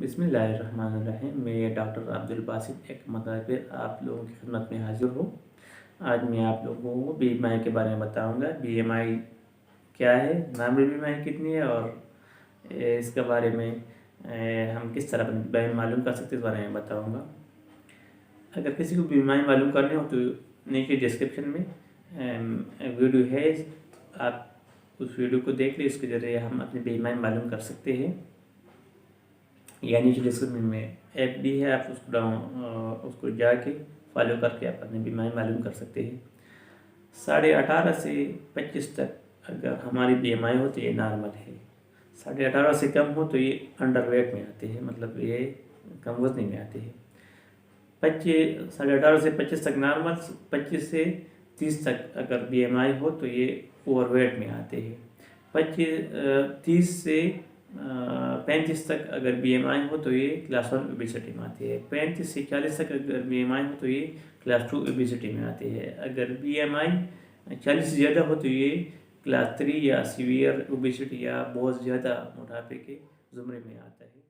बिस्मिल्लाहिर्रहमानिर्रहीम। मैं डॉक्टर अब्दुल बासित एक मरतबा फिर आप लोगों की खिदमत में हाजिर हूँ। आज मैं आप लोगों को बीएमआई के बारे में बताऊँगा। बीएमआई क्या है, नॉर्मल बीएमआई कितनी है और इसके बारे में हम किस तरह बीएमआई मालूम कर सकते हैं, इस बारे में बताऊँगा। अगर किसी को बीएमआई मालूम करनी हो तो नीचे डिस्क्रिप्शन में वीडियो है, आप उस वीडियो को देख लें। इसके ज़रिए हम अपनी बीएमआई मालूम कर सकते हैं। या नीचे डिस्क्रिप्शन में ऐप भी है, आप उसको जाके फॉलो करके आप अपनी बीमारी मालूम कर सकते हैं। 18.5 से 25 तक अगर हमारी बीएमआई हो तो ये नॉर्मल है। 18.5 से कम हो तो ये अंडर वेट में आते हैं, मतलब ये कम वजनी में आते हैं। 18.5 से 25 तक नॉर्मल, 25 से 30 तक अगर बीएमआई हो तो ये ओवरवेट में आते हैं। 30 से 35 तक अगर बीएमआई हो तो ये क्लास 1 ओबेसिटी में आती है। 35 से 40 तक अगर बीएमआई हो तो ये क्लास 2 ओबेसिटी में आती है। अगर बीएमआई 40 से ज़्यादा हो तो ये क्लास 3 या सीवियर ओबेसिटी या बहुत ज़्यादा मोटापे के ज़ुमरे में आता है।